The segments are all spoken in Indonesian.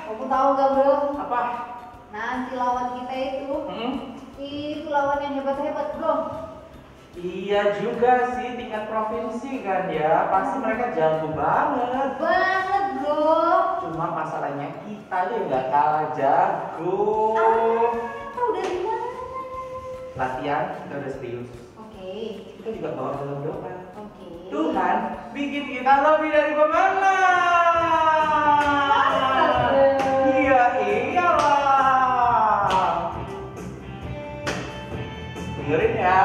Kamu tahu gak bro? Apa? Nanti lawan kita itu lawan yang hebat-hebat bro. Iya juga sih, tingkat provinsi kan ya, pasti mereka jago banget. Banget bro. Cuma masalahnya kita nih nggak kalah jago. Tahu dari mana? Latihan kita udah serius. Oke. Kita juga bawa dalam doa. Oke. Tuhan bikin kita lebih dari pemenang. Iya iyalah. Dengerin ya.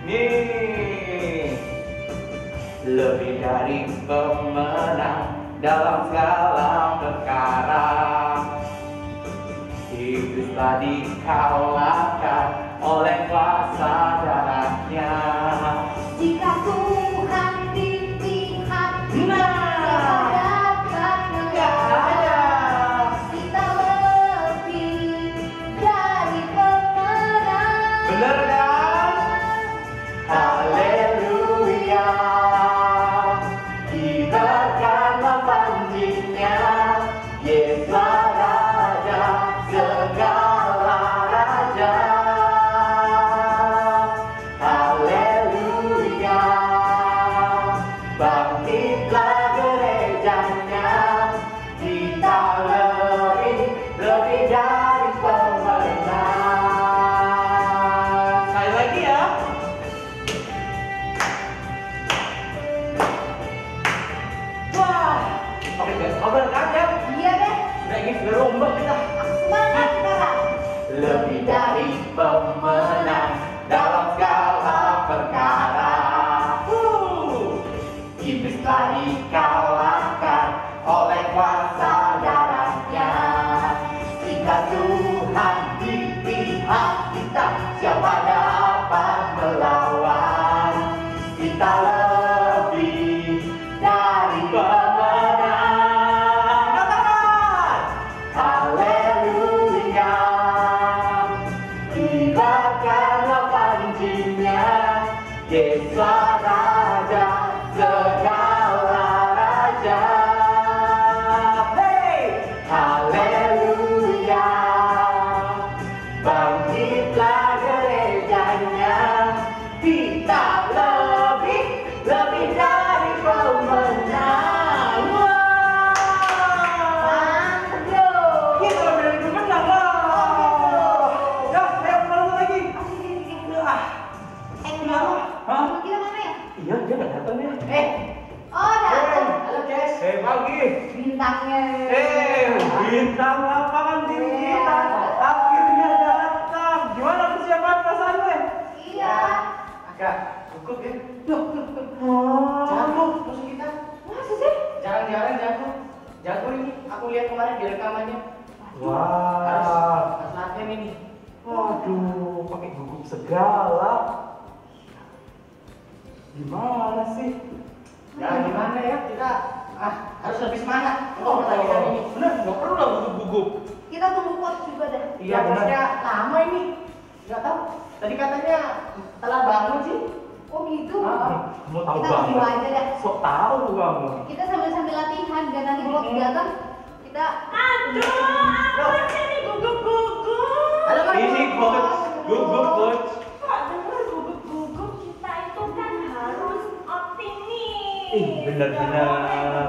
Nih, lebih dari pemenang dalam segala perkara. Iblis telah dikalahkan oleh kuasa darahnya. Jika Tuhan di pihak kita, dapat mengalahkan. Kita lebih dari pemenang. Bener kan? Haleluya. Kibarkanlah panjinya, Yesus Raja segala raja. Haleluya. Bangkitlah gerejanya, kita lebih dari pemenang. Sekali lagi ya. Wah, oke guys, kabar kan ya? Iya deh. Udah ingin berlomba kita. Semangat sekarang. Lebih dari pemenang dalam segala perkara. Iblis telah dikalahkan oleh kuasa darahnya. Jika Tuhan di pihak kita, siapa dapat melawan? Kita lebih dari pemenang. Katakan haleluya. Kibarkanlah panjinya, Yesus Raja segala raja. Hey, haleluya. Bangkitlah gerejanya, kita lebih dari pemenang. Wah, Mantap bro. kita lebih dari pemenang lah. Ya, ayo pulang lagi. Ah, Kenapa? Hah? Teman kita mana ya? iya dia nggak datang ya. Oh datang. Halo Jess. Pagi. Bintangnya. Bintang lapangan tim kita akhirnya datang. Gimana persiapan perasaannya? Iya. Agak gugup ya. Oh. Jago musuh kita. Masa sih? Jarang-jarang jago. Jago ini. Aku lihat kemarin di rekamannya. Wah. Harus latihan ini. Waduh, pakai gugup segala. Gimana sih? Ya gimana ya, kita harus lebih semangat untuk pertandingan ini. Bener, nggak perlu lah gugup-gugup. Kita tunggu coach juga dah. Iya, benar. Bosnya lama ini. Nggak tahu. Tadi katanya telah bangun sih. Oh gitu. Kamu tahu Kita tunggu banget. aja dah. Sok tahu kamu. Kita sambil latihan biar nanti coach datang kita. Apa sih ini gugup-gugup? Halo Mas. Ini coach, gugup coach. Kok denger gugup-gugup, kita itu kan harus optimis. Benar-benar.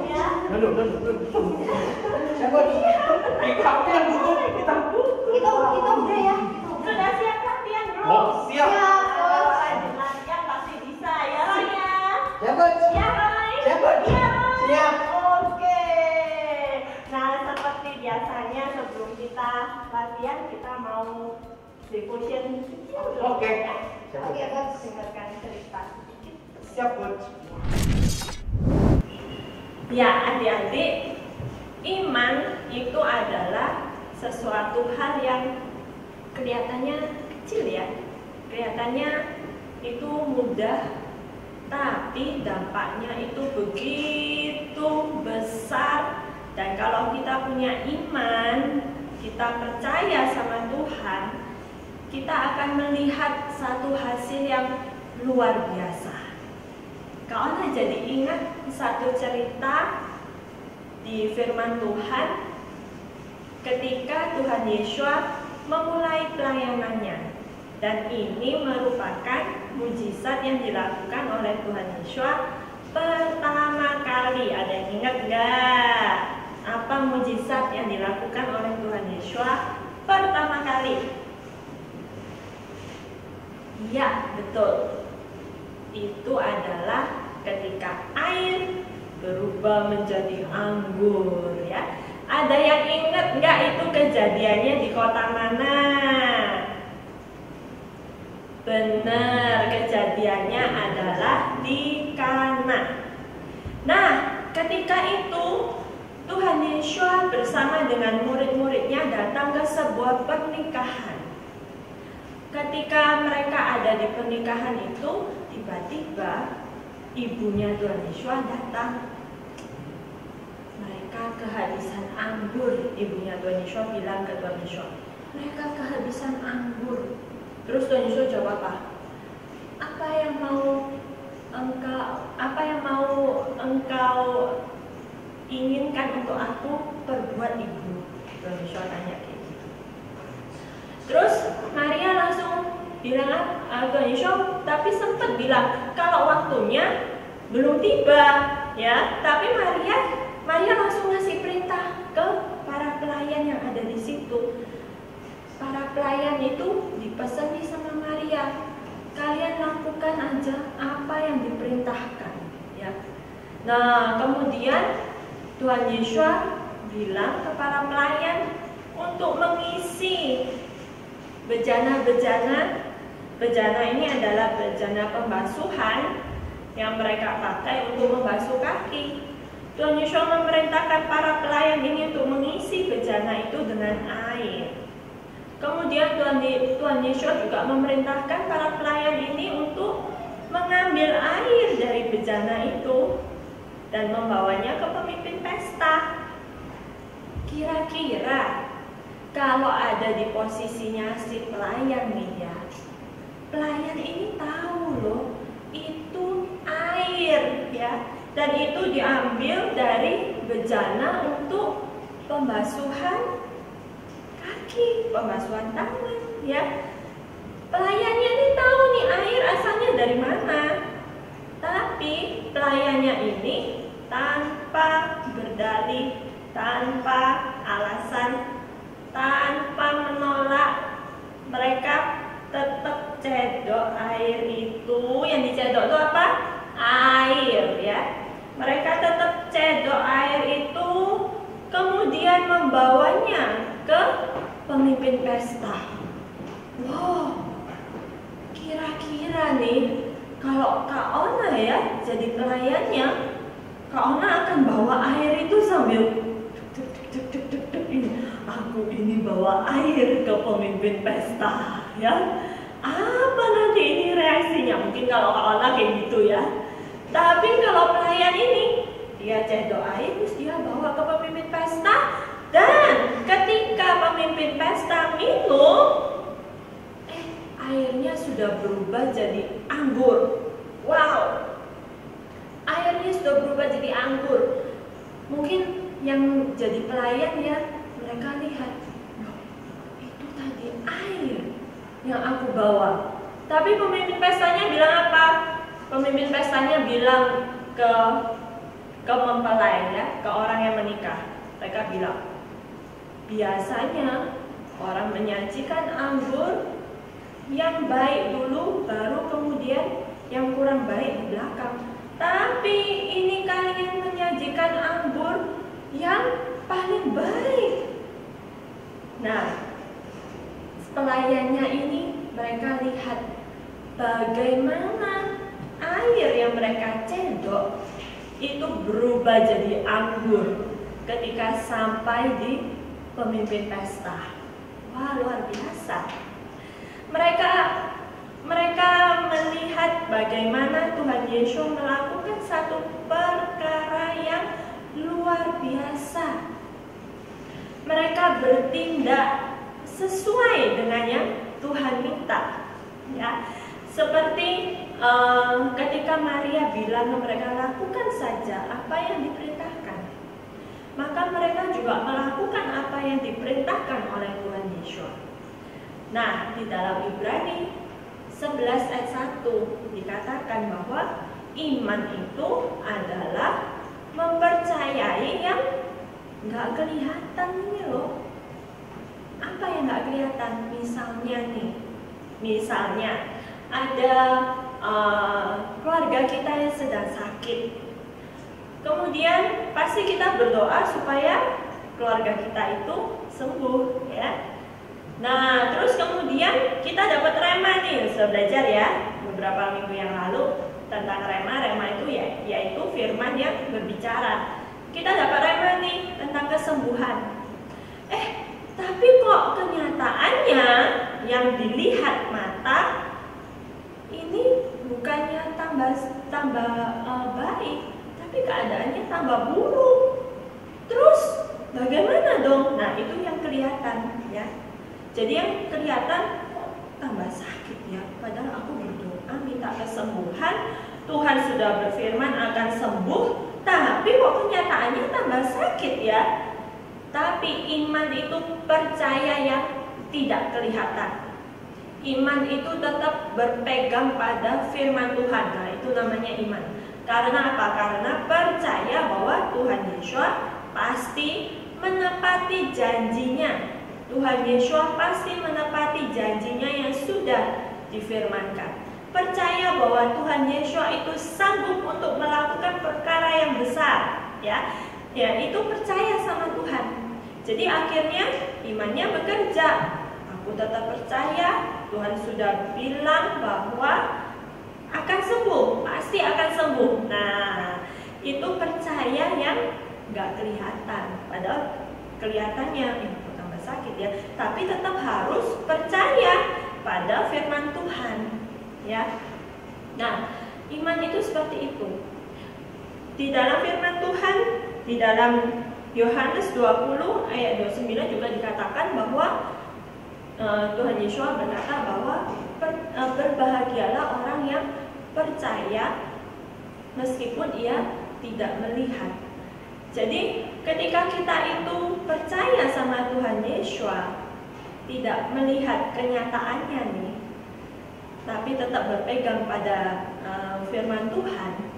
Ya. Duduk. Siapa nih? Kamu yang gugup, kita Kita udah ya. Sudah siap latihan, bro? Oh, siap. Kalau rajin latihan pasti bisa ya, Roy ya. Siapa? Ya, Roy. Siap, Coach. Iya, Roy. Siap. Oke. Nah, seperti biasanya sebelum kita latihan kita mau devotion. Oke. Oke, Coach. Dengarkan cerita. Siap, Coach. Ya, adik-adik, iman itu adalah sesuatu hal yang kelihatannya kecil ya. Kelihatannya itu mudah, tapi dampaknya itu begitu besar. Dan kalau kita punya iman, kita percaya sama Tuhan, kita akan melihat satu hasil yang luar biasa. Kau jadi ingat satu cerita di firman Tuhan ketika Tuhan Yesus memulai pelayanannya, dan ini merupakan mujizat yang dilakukan oleh Tuhan Yesus pertama kali. Ada yang ingat nggak apa mujizat yang dilakukan oleh Tuhan Yesus pertama kali? Ya, betul. Itu adalah ketika air berubah menjadi anggur ya. Ada yang ingat nggak itu kejadiannya di kota mana? Benar, kejadiannya adalah di Kana. Nah, ketika itu Tuhan Yesus bersama dengan murid-muridnya datang ke sebuah pernikahan. Ketika mereka ada di pernikahan itu, tiba-tiba ibunya Tuhan Yesus datang. Mereka kehabisan anggur. Ibunya Tuhan Yesus bilang ke Tuhan Yesus, mereka kehabisan anggur. Terus Tuhan Yesus jawab apa? Apa yang mau engkau inginkan untuk aku perbuat, Ibu? Tuhan Yesus tanya kayak gitu. Terus Maria langsung bilang, Tuhan Yesus tapi sempat bilang kalau waktunya belum tiba ya. Tapi Maria langsung ngasih perintah ke para pelayan yang ada di situ. Para pelayan itu dipesan sama Maria, kalian lakukan aja apa yang diperintahkan ya. Nah, kemudian Tuhan Yesus bilang ke para pelayan untuk mengisi bejana-bejana. Bejana ini adalah bejana pembasuhan yang mereka pakai untuk membasuh kaki. Tuhan Yesus memerintahkan para pelayan ini untuk mengisi bejana itu dengan air. Kemudian Tuhan Yesus juga memerintahkan para pelayan ini untuk mengambil air dari bejana itu dan membawanya ke pemimpin pesta. Kira-kira kalau ada di posisinya si pelayan nih ya, pelayan ini tahu loh itu air ya, dan itu diambil dari bejana untuk pembasuhan kaki, pembasuhan tangan ya. Pelayannya ini tahu nih air asalnya dari mana, tapi pelayannya ini tanpa berdalih, tanpa alasan, tanpa menolak, mereka tetap cedok air itu. Yang dicedok itu apa? Air ya. Mereka tetap cedok air itu, kemudian membawanya ke pemimpin pesta. Wow, kira-kira nih kalau Kak Ona ya jadi pelayannya, Kak Ona akan bawa air itu sambil aku ini bawa air ke pemimpin pesta ya. Apa nanti ini reaksinya? Mungkin kalau Kak Ona kayak gitu ya. Tapi kalau pelayan ini dia cedok air terus dia bawa ke pemimpin pesta, dan ketika pemimpin pesta minum, airnya sudah berubah jadi anggur. Wow, airnya sudah berubah jadi anggur. Mungkin yang jadi pelayan ya, mereka lihat, loh, itu tadi air yang aku bawa. Tapi pemimpin pestanya bilang apa? Pemimpin pestanya bilang ke mempelai ya, ke orang yang menikah. Mereka bilang, biasanya orang menyajikan anggur yang baik dulu, baru kemudian yang kurang baik di belakang. Tapi ini kalian menyajikan anggur yang paling baik. Nah, pelayannya ini mereka lihat bagaimana air yang mereka cendok itu berubah jadi anggur ketika sampai di pemimpin pesta. Wah, luar biasa. Mereka melihat bagaimana Tuhan Yesus melakukan satu perkara yang luar biasa. Mereka bertindak sesuai dengan yang Tuhan minta, ya. Seperti ketika Maria bilang ke mereka, lakukan saja apa yang diperintahkan. Maka mereka juga melakukan apa yang diperintahkan oleh Tuhan Yesus. Nah, di dalam Ibrani 11 ayat 1 dikatakan bahwa iman itu adalah mempercayai yang nggak kelihatan ini loh. Apa yang nggak kelihatan? Misalnya ada keluarga kita yang sedang sakit. Kemudian pasti kita berdoa supaya keluarga kita itu sembuh, ya. Nah, terus kemudian kita dapat rema nih, sudah belajar ya beberapa minggu yang lalu tentang rema. Rema itu yaitu firman yang berbicara. Kita dapat rema nih tentang kesembuhan. Tapi kok kenyataannya yang dilihat mata ini bukannya tambah baik, tapi keadaannya tambah buruk. Terus bagaimana dong? Nah, itu yang kelihatan, ya. Jadi yang kelihatan tambah sakit, ya. Padahal aku berdoa minta kesembuhan, Tuhan sudah berfirman akan sembuh, tapi kok kenyataannya tambah sakit, ya. Tapi iman itu percaya yang tidak kelihatan. Iman itu tetap berpegang pada firman Tuhan. Nah, itu namanya iman. Karena apa? Karena percaya bahwa Tuhan Yesus pasti menepati janjinya. Tuhan Yesus pasti menepati janjinya yang sudah difirmankan. Percaya bahwa Tuhan Yesus itu sanggup untuk melakukan perkara yang besar, ya. Ya, itu percaya sama Tuhan. Jadi akhirnya imannya bekerja. Aku tetap percaya Tuhan sudah bilang bahwa akan sembuh, pasti akan sembuh. Nah, itu percaya yang nggak kelihatan. Padahal kelihatannya tambah sakit, ya. Tapi tetap harus percaya pada firman Tuhan, ya. Nah, iman itu seperti itu. Di dalam firman Tuhan, di dalam Yohanes 20 ayat 29 juga dikatakan bahwa Tuhan Yesus berkata bahwa berbahagialah orang yang percaya meskipun ia tidak melihat. Jadi ketika kita itu percaya sama Tuhan Yesus, tidak melihat kenyataannya nih, tapi tetap berpegang pada firman Tuhan,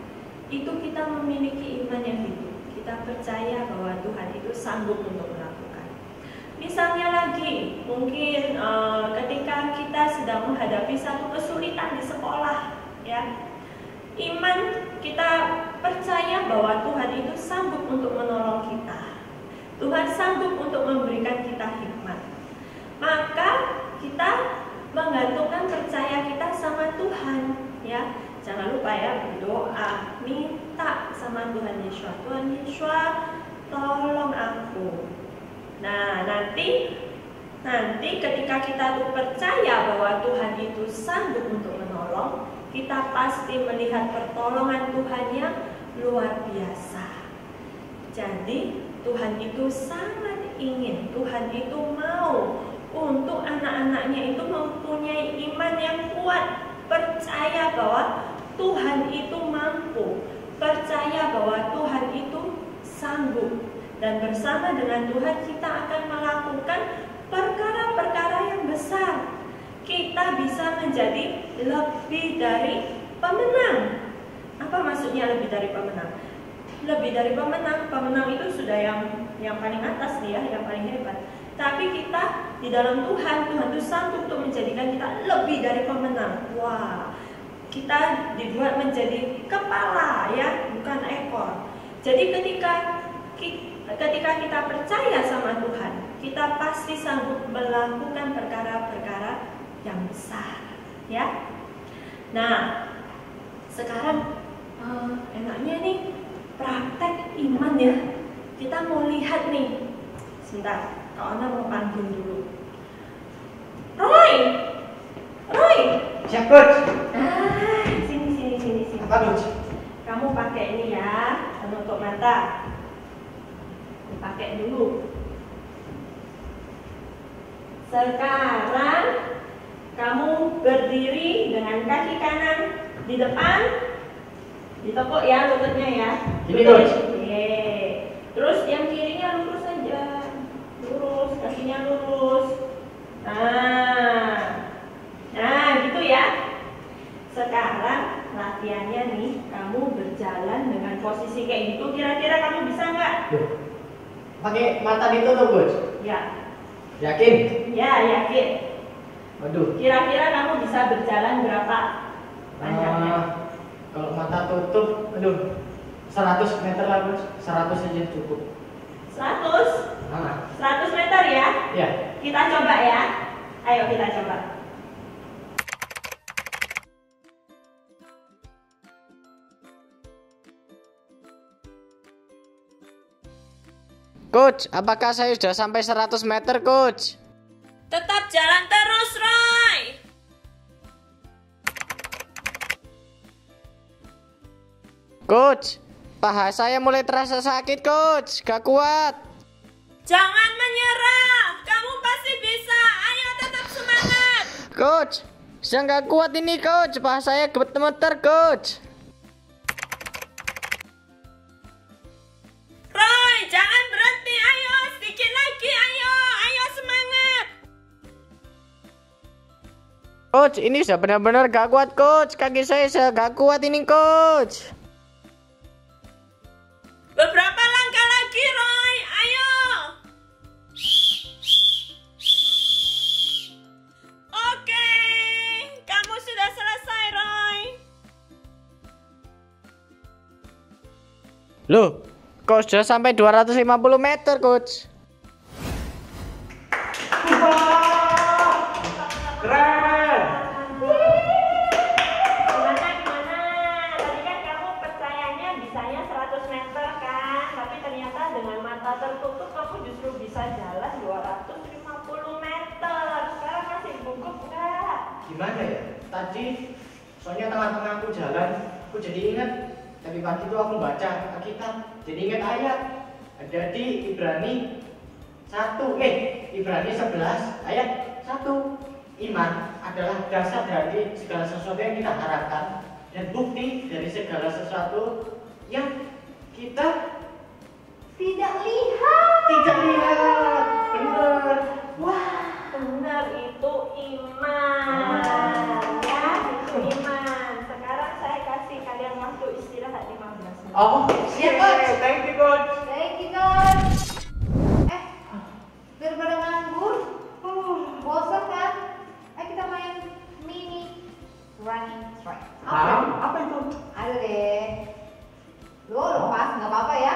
itu kita memiliki iman yang hidup. Kita percaya bahwa Tuhan itu sanggup untuk melakukan. Misalnya lagi, mungkin ketika kita sedang menghadapi satu kesulitan di sekolah, ya, iman kita percaya bahwa Tuhan itu sanggup untuk menolong kita. Tuhan sanggup untuk memberikan kita hikmat. Maka kita menggantungkan percaya kita sama Tuhan, ya. Jangan lupa ya, berdoa, minta sama Tuhan Yesus. Tuhan Yesus, tolong aku. Nah, nanti ketika kita tuh percaya bahwa Tuhan itu sanggup untuk menolong, kita pasti melihat pertolongan Tuhan yang luar biasa. Jadi Tuhan itu sangat ingin, Tuhan itu mau untuk anak-anaknya itu mempunyai iman yang kuat, percaya bahwa Tuhan itu mampu, percaya bahwa Tuhan itu sanggup, dan bersama dengan Tuhan kita akan melakukan perkara-perkara yang besar. Kita bisa menjadi lebih dari pemenang. Apa maksudnya lebih dari pemenang? Lebih dari pemenang, pemenang itu sudah yang paling atas nih, ya, yang paling hebat. Tapi kita di dalam Tuhan itu sanggup untuk menjadikan kita lebih dari pemenang. Wah, kita dibuat menjadi kepala, ya, bukan ekor. Jadi ketika kita percaya sama Tuhan, kita kita pasti sanggup melakukan perkara-perkara yang besar, ya. Nah, sekarang enaknya nih praktek iman ya. Kita mau lihat nih. Sebentar, Kak Ona mau panggil dulu. Roy! Siap, Coach. Sini. Apa, Coach? Kamu pakai ini ya, penutup mata. Dipakai dulu. Sekarang kamu berdiri dengan kaki kanan di depan. Ditekuk ya lututnya ya. Ini, Coach. Oke. Terus yang kirinya lurus saja. Lurus, kakinya lurus. Nah, gitu ya. Sekarang latihannya nih, kamu berjalan dengan posisi kayak gitu. Kira-kira kamu bisa nggak? Pakai mata ditutup, Coach. Ya. Yakin? Ya, yakin. Waduh. Kira-kira kamu bisa berjalan berapa panjangnya? Kalau mata tutup, 100 meter lah, Coach. 100 saja cukup. 100? 100 meter ya? Ya. Kita coba ya. Ayo kita coba. Coach, apakah saya sudah sampai 100 meter, Coach? Tetap jalan terus, Roy. Coach, paha saya mulai terasa sakit, Coach. Gak kuat. Jangan menyerah. Kamu pasti bisa. Ayo tetap semangat. Coach, saya gak kuat ini, Coach. Paha saya gemeter, Coach. Roy, jangan berhenti. Ayo, sedikit lagi. Ayo semangat. Coach, ini sudah benar-benar gak kuat, Coach. Kaki saya sudah gak kuat ini, Coach. Beberapa langkah lagi, Roy. Ayo. Oke, kamu sudah selesai, Roy. Loh, kok sudah sampai 250 meter, Coach? Keren. Gimana? Tadi kan kamu percayanya bisanya 100 meter kan, tapi ternyata dengan mata tertutup kamu justru bisa jalan 250 meter. Sekarang masih gugup nggak? Gimana ya? Tadi soalnya tengah-tengah aku jalan, aku jadi ingat tadi pagi itu aku baca Alkitab, jadi ingat ayat ada di Ibrani 11 ayat 1. Iman adalah dasar dari segala sesuatu yang kita harapkan dan bukti dari segala sesuatu yang kita Tidak lihat. tidak lihat. Benar. Wah, benar itu iman. Ya, itu iman. Sekarang saya kasih kalian waktu istirahat 15 menit. Oh, siap, Coach. Thank you, Coach. Baik, Coach. Daripada nganggur, bosan kan? Kita main mini running track. Apa itu? Ada deh. Lo lepas, nggak apa-apa ya?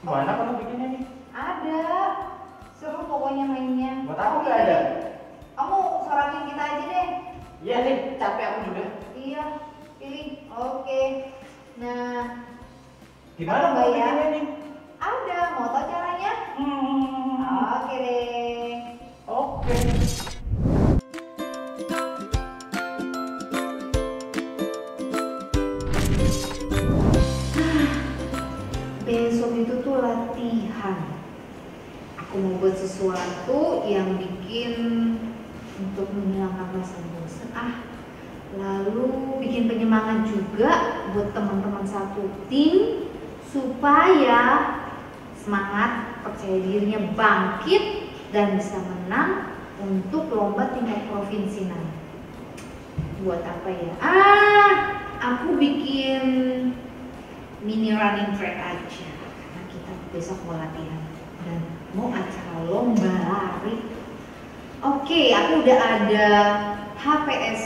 Gimana kamu bikinnya nih? Ada. Seru pokoknya mainnya. Buat aku nggak ada. Kamu sorangin kita aja deh. Iya nih, capek aku juga. Iya, pilih. Oke. Nah, Gimana Apa kamu ya? bikinnya nih? ada. Mau tau caranya? Oke deh. Oke. Besok itu tuh latihan. Aku mau buat sesuatu yang bikin untuk menghilangkan rasa bosan. Lalu bikin penyemangat juga buat teman-teman satu tim supaya semangat, percaya dirinya bangkit dan bisa menang untuk lomba tingkat provinsi nanti. Buat apa ya? Aku bikin mini running track aja karena kita besok mau latihan dan mau acara lomba lari. Oke, aku udah ada HPS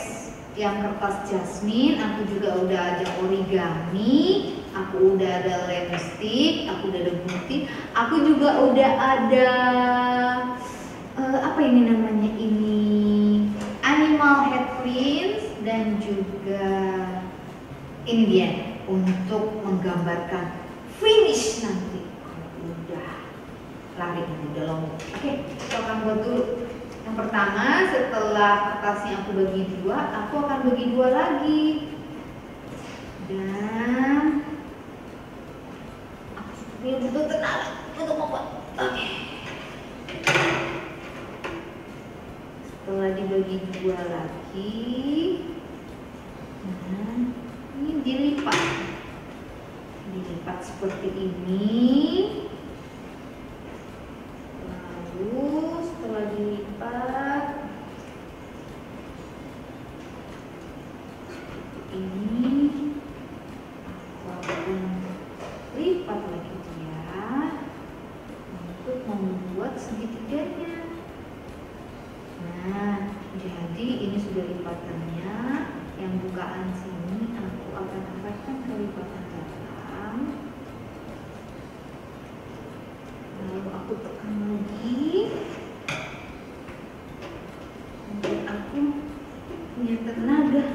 yang kertas jasmine, aku juga udah ada origami, aku udah ada lem stick, aku udah ada gunting, aku juga udah ada ini namanya ini? Animal handprints dan juga ini dia untuk menggambarkan finish nanti kalau udah lari, udah lomba. Oke, kita akan buat dulu. Yang pertama, setelah kertasnya aku bagi dua, aku akan bagi dua lagi. Dan aku butuh tenaga untuk membuat. Oke. Setelah dibagi dua lagi, nah, ini dilipat seperti ini. Lalu setelah dilipat seperti ini, aku akan lipat lagi dia untuk membuat segitiganya. Nah, jadi ini sudah lipatannya. Yang bukaan sini aku akan arahkan ke lipatan belakang. Lalu aku tekan lagi untuk aku punya tenaga.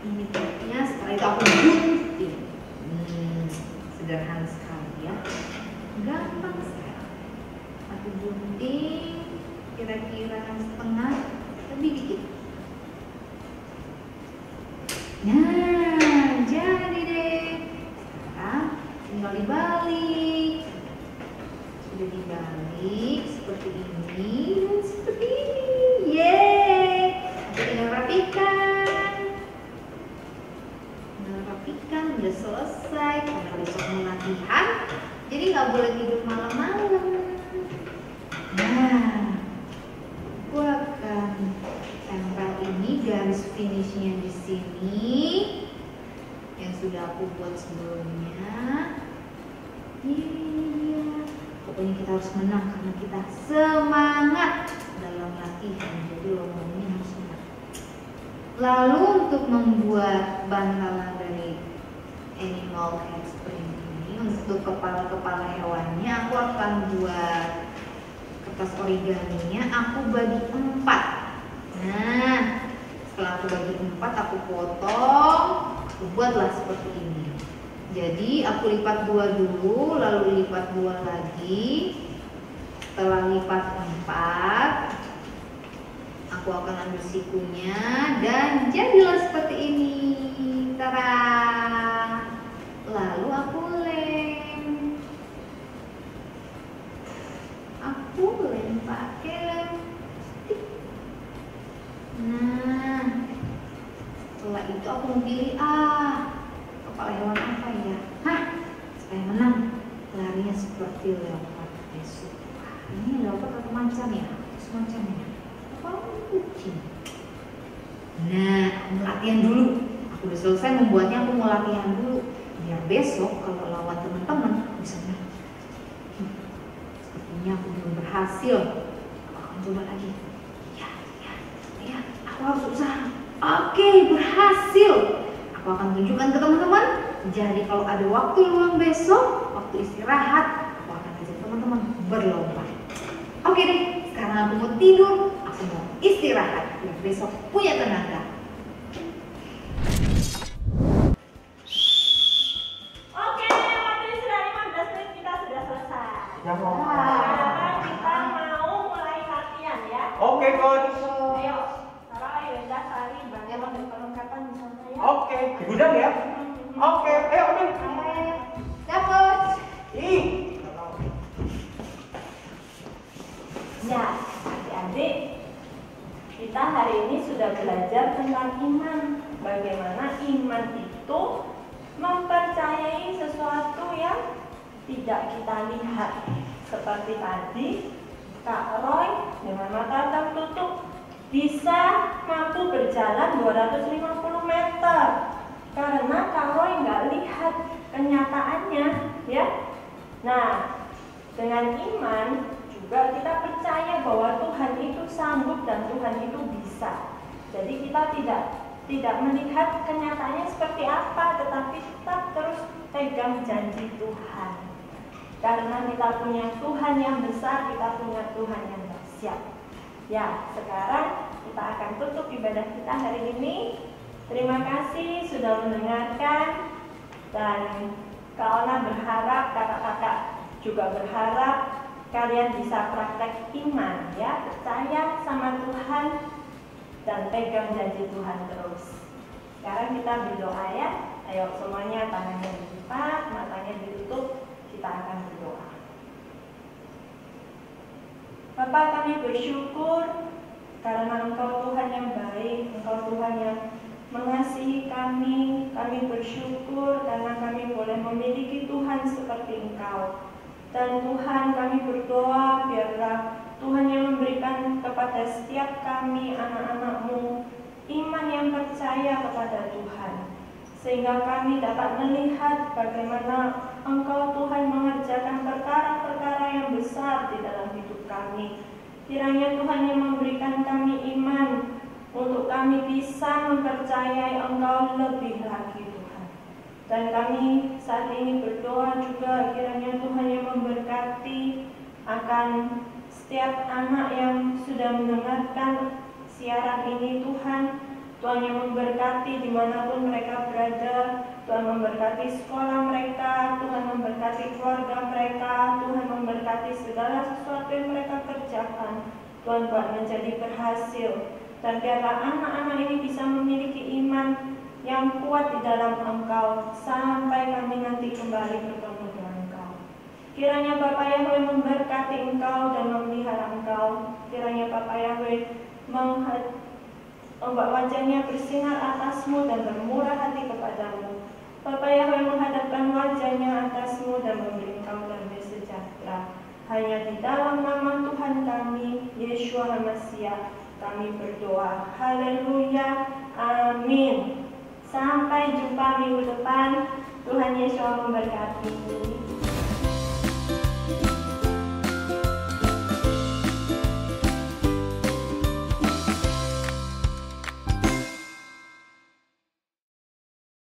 Ini tutupnya, setelah itu aku gunting. Sederhana sekali ya, gampang sekali. Aku gunting kira-kira setengah, lebih dikit. Nah, jadi deh. Sekarang tinggal dibalik. Sudah dibalik seperti ini dan seperti ini. Yeay! Nanti tinggal rapikan. Udah selesai. Karena besok mau latihan, jadi nggak boleh tidur malam-malam. Nah, aku akan tempel ini garis finishnya di sini yang sudah aku buat sebelumnya. Iya, pokoknya kita harus menang karena kita semangat dalam latihan. Jadi lombanya harus menang. Lalu untuk membuat bantalan dari animal handprint ini, untuk kepala-kepala hewannya, aku akan buat kertas origaminya. Aku bagi 4. Nah, setelah aku bagi 4, aku potong, aku buatlah seperti ini. Jadi aku lipat 2 dulu, lalu lipat 2 lagi. Setelah lipat 4, aku akan ambil sikunya dan jadilah seperti ini. Tada! Lalu aku lem. Aku lem pakai lem stick. Nah, setelah itu aku mau pilih kepala hewan apa ya? Supaya menang larinya seperti leopard besok. Ini leopard atau macan ya? Semacam ya. Apa kucing? Nah, aku mau latihan dulu. Aku udah selesai membuatnya, aku mau latihan dulu biar besok kalau lawan teman-teman bisa menang. Sepertinya aku belum berhasil. Aku akan coba lagi. Ya, aku harus usaha. Oke, berhasil. Aku akan tunjukkan ke teman-teman. Jadi kalau ada waktu luang besok, waktu istirahat, aku akan ajak teman-teman berlomba. Oke deh, sekarang aku mau tidur. Aku mau istirahat biar besok punya tenaga. Oke, waktu sudah 15 menit, kita sudah selesai. Ya, Coach. Sekarang kita mau mulai latihan ya. Oke, Coach. Ayo, Sarah, Yunda, Sari, banyak dan perlengkapan di sana ya. Oke, di gudang ya. Oke, ayo Amin. Dapat. Ih. Ya, adik-adik, kita hari ini sudah belajar tentang iman. Bagaimana iman itu mempercayai sesuatu yang tidak kita lihat. Seperti tadi, Kak Roy dengan mata tertutup bisa mampu berjalan 250 meter. Karena Kak Roy nggak lihat kenyataannya, ya. Nah, dengan iman juga kita percaya bahwa Tuhan itu sanggup dan Tuhan itu bisa. Jadi kita tidak melihat kenyataannya seperti apa, tetapi tetap terus pegang janji Tuhan. Karena kita punya Tuhan yang besar, kita punya Tuhan yang dahsyat. Ya, sekarang kita akan tutup ibadah kita hari ini. Terima kasih sudah mendengarkan, dan Kak Ona berharap, kakak-kakak juga berharap kalian bisa praktek iman ya, percaya sama Tuhan dan pegang janji Tuhan terus. Sekarang kita berdoa ya. Ayo semuanya tangannya dilipat, matanya ditutup, kita akan berdoa. Bapak, kami bersyukur karena Engkau Tuhan yang baik, Engkau Tuhan yang mengasihi kami. Kami bersyukur karena kami boleh memiliki Tuhan seperti Engkau. Dan Tuhan, kami berdoa biarlah Tuhan yang memberikan kepada setiap kami anak-anak-Mu iman yang percaya kepada Tuhan, sehingga kami dapat melihat bagaimana Engkau Tuhan mengerjakan perkara-perkara yang besar di dalam hidup kami. Kiranya Tuhan yang memberikan kami iman untuk kami bisa mempercayai Engkau lebih lagi Tuhan. Dan kami saat ini berdoa juga kiranya Tuhan yang memberkati akan setiap anak yang sudah mendengarkan siaran ini Tuhan. Tuhan yang memberkati dimanapun mereka berada. Tuhan memberkati sekolah mereka, Tuhan memberkati keluarga mereka, Tuhan memberkati segala sesuatu yang mereka kerjakan. Tuhan buat menjadi berhasil. Dan biarlah anak-anak ini bisa memiliki iman yang kuat di dalam Engkau sampai kami nanti kembali bertemu dengan Engkau. Kiranya Bapa Yahweh memberkati Engkau dan memelihara Engkau. Kiranya Bapa Yahweh membuat wajahnya bersinar atasmu dan bermurah hati kepadamu. Bapa Yahweh menghadapkan wajahnya atasmu dan memberi engkau damai sejahtera. Hanya di dalam nama Tuhan kami, Yeshua HaMashiach, kami berdoa. Haleluya. Amin. Sampai jumpa minggu depan. Tuhan Yesus memberkati.